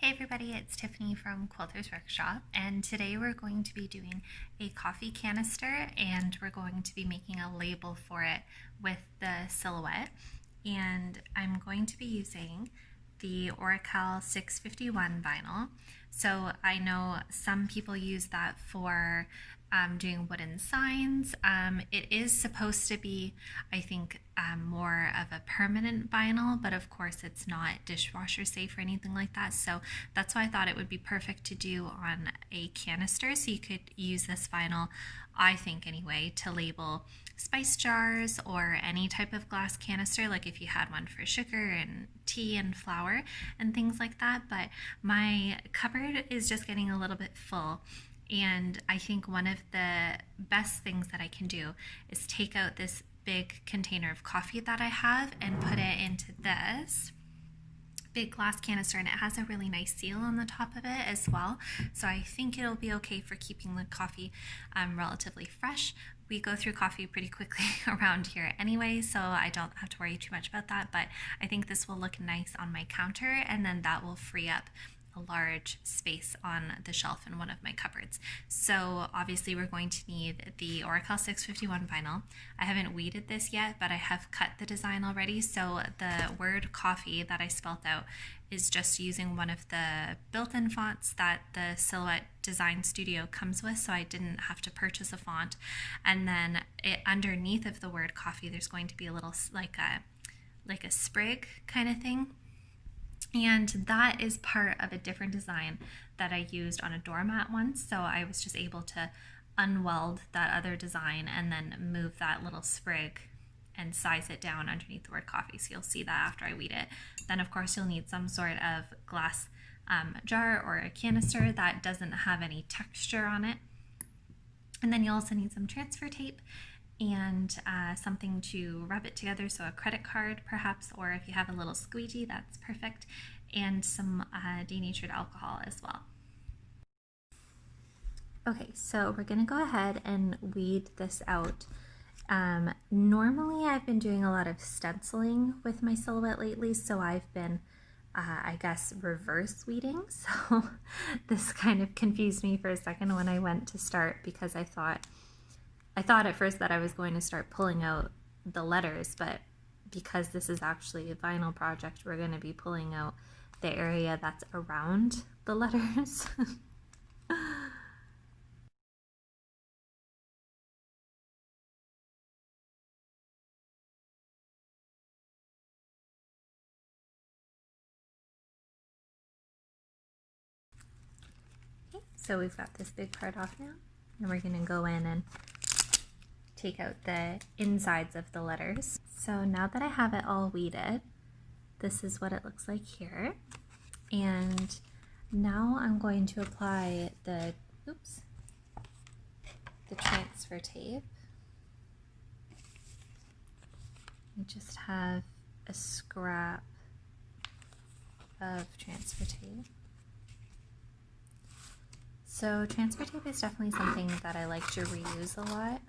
Hey everybody, it's Tiffany from Quilter's Workshop, and today we're going to be doing a coffee canister and we're going to be making a label for it with the silhouette. And I'm going to be using the Oracal 651 vinyl. So I know some people use that for doing wooden signs. It is supposed to be, I think, more of a permanent vinyl, but of course it's not dishwasher safe or anything like that. So that's why I thought it would be perfect to do on a canister. So you could use this vinyl, I think anyway, to label spice jars or any type of glass canister, like if you had one for sugar and tea and flour and things like that. But my cupboard is just getting a little bit full. And I think one of the best things that I can do is take out this big container of coffee that I have and put it into this big glass canister, and it has a really nice seal on the top of it as well. So I think it'll be okay for keeping the coffee relatively fresh. We go through coffee pretty quickly around here anyway, so I don't have to worry too much about that, but I think this will look nice on my counter, and then that will free up a large space on the shelf in one of my cupboards. So obviously we're going to need the Oracal 651 vinyl. I haven't weeded this yet, but I have cut the design already. So the word coffee that I spelt out is just using one of the built-in fonts that the Silhouette Design Studio comes with, so I didn't have to purchase a font. And then underneath of the word coffee, there's going to be a little like a sprig kind of thing. And that is part of a different design that I used on a doormat once. So I was just able to unweld that other design and then move that little sprig and size it down underneath the word coffee. So you'll see that after I weed it. Then of course you'll need some sort of glass jar or a canister that doesn't have any texture on it. And then you'll also need some transfer tape and something to rub it together, so a credit card perhaps, or if you have a little squeegee, that's perfect, and some denatured alcohol as well. Okay, so we're gonna go ahead and weed this out. Normally I've been doing a lot of stenciling with my silhouette lately, so I've been I guess reverse weeding, so this kind of confused me for a second when I went to start, because I thought at first that I was going to start pulling out the letters, but because this is actually a vinyl project, we're going to be pulling out the area that's around the letters. Okay, so we've got this big part off now, and we're going to go in and take out the insides of the letters. So now that I have it all weeded, this is what it looks like here. And now I'm going to apply the transfer tape. I just have a scrap of transfer tape. So transfer tape is definitely something that I like to reuse a lot.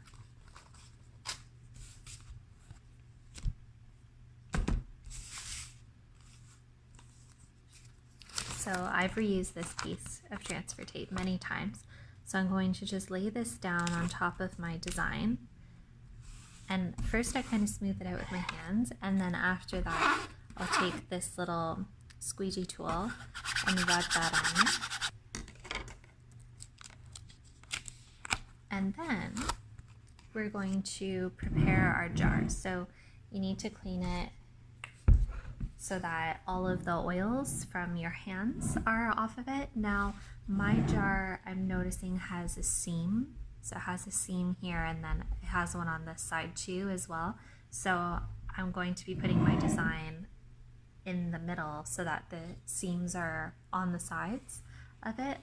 So I've reused this piece of transfer tape many times. So I'm going to just lay this down on top of my design. And first I kind of smooth it out with my hands, and then after that I'll take this little squeegee tool and rub that on. And then we're going to prepare our jar. So you need to clean it so that all of the oils from your hands are off of it. Now, my jar, I'm noticing, has a seam. So it has a seam here, and then it has one on this side too as well. So I'm going to be putting my design in the middle so that the seams are on the sides of it.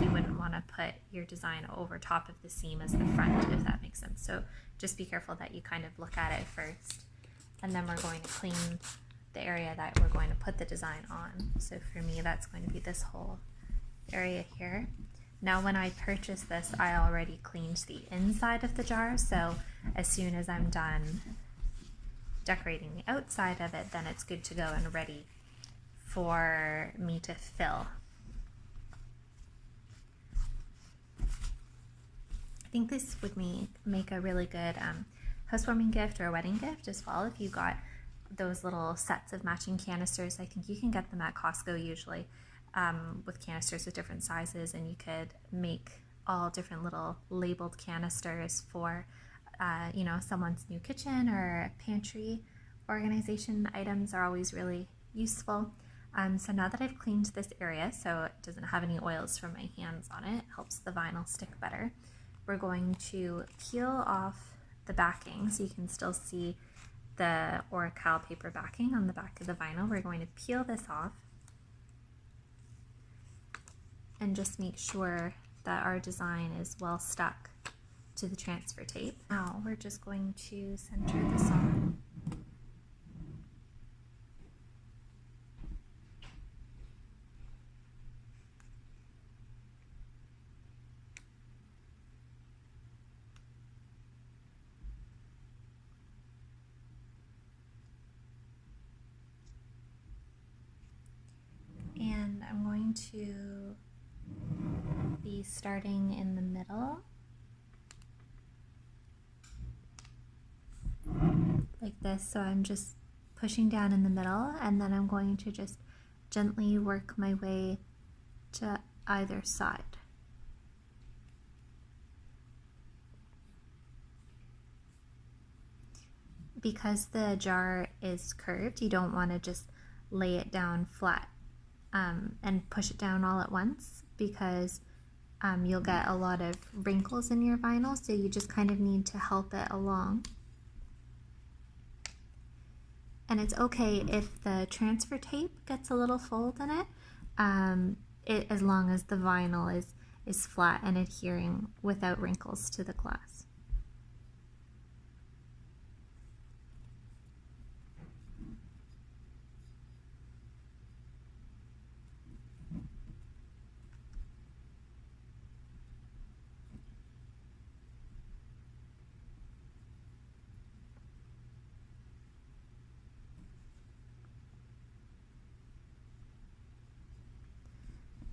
You wouldn't want to put your design over top of the seam as the front, if that makes sense. So just be careful that you kind of look at it first, and then we're going to clean the area that we're going to put the design on. So for me, that's going to be this whole area here. Now when I purchased this, I already cleaned the inside of the jar, so as soon as I'm done decorating the outside of it, then it's good to go and ready for me to fill. think this would make a really good housewarming gift or a wedding gift as well. If you got those little sets of matching canisters, I think you can get them at Costco usually, with canisters with different sizes, and you could make all different little labeled canisters for someone's new kitchen or pantry organization. Items are always really useful. So now that I've cleaned this area so it doesn't have any oils from my hands on it, helps the vinyl stick better, we're going to peel off the backing so you can still see the Oracal paper backing on the back of the vinyl. We're going to peel this off and just make sure that our design is well stuck to the transfer tape. Now we're just going to center this on. And I'm going to be starting in the middle, like this. So I'm just pushing down in the middle, and then I'm going to just gently work my way to either side. Because the jar is curved, you don't want to just lay it down flat and push it down all at once, because you'll get a lot of wrinkles in your vinyl, so you just kind of need to help it along. And it's okay if the transfer tape gets a little fold in it, as long as the vinyl is flat and adhering without wrinkles to the glass.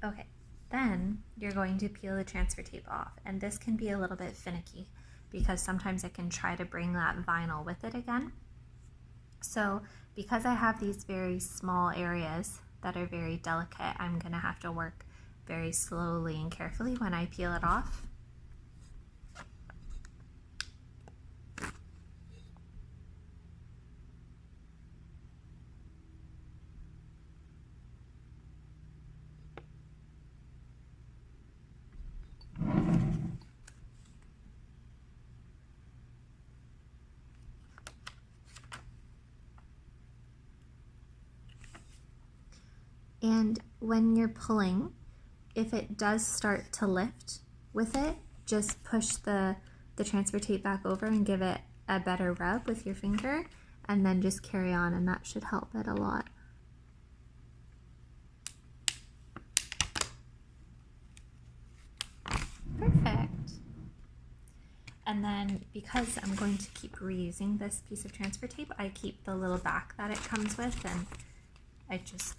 Okay, then you're going to peel the transfer tape off, and this can be a little bit finicky because sometimes it can try to bring that vinyl with it again. So because I have these very small areas that are very delicate, I'm going to have to work very slowly and carefully when I peel it off. And when you're pulling, if it does start to lift with it, just push the transfer tape back over and give it a better rub with your finger, and then just carry on, and that should help it a lot. Perfect. And then because I'm going to keep reusing this piece of transfer tape, I keep the little back that it comes with, and I just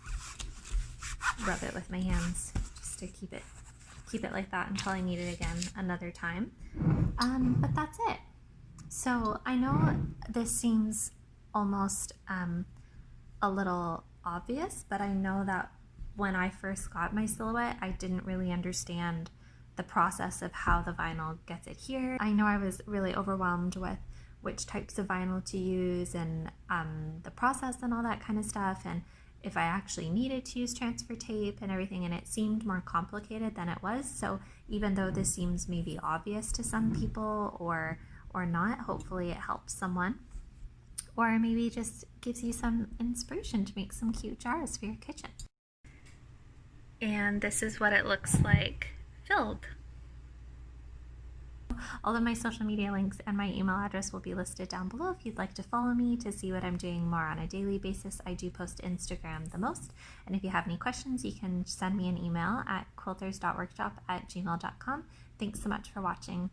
rub it with my hands just to keep it like that until I need it again another time. But that's it. So I know this seems almost a little obvious, but I know that when I first got my silhouette, I didn't really understand the process of how the vinyl gets adhered. I know I was really overwhelmed with which types of vinyl to use and the process and all that kind of stuff, and if I actually needed to use transfer tape and everything, and it seemed more complicated than it was. So even though this seems maybe obvious to some people or not, hopefully it helps someone, or maybe just gives you some inspiration to make some cute jars for your kitchen. And this is what it looks like filled. All of my social media links and my email address will be listed down below if you'd like to follow me to see what I'm doing more on a daily basis. I do post to Instagram the most, and if you have any questions, you can send me an email at quilters.workshop@gmail.com. Thanks so much for watching.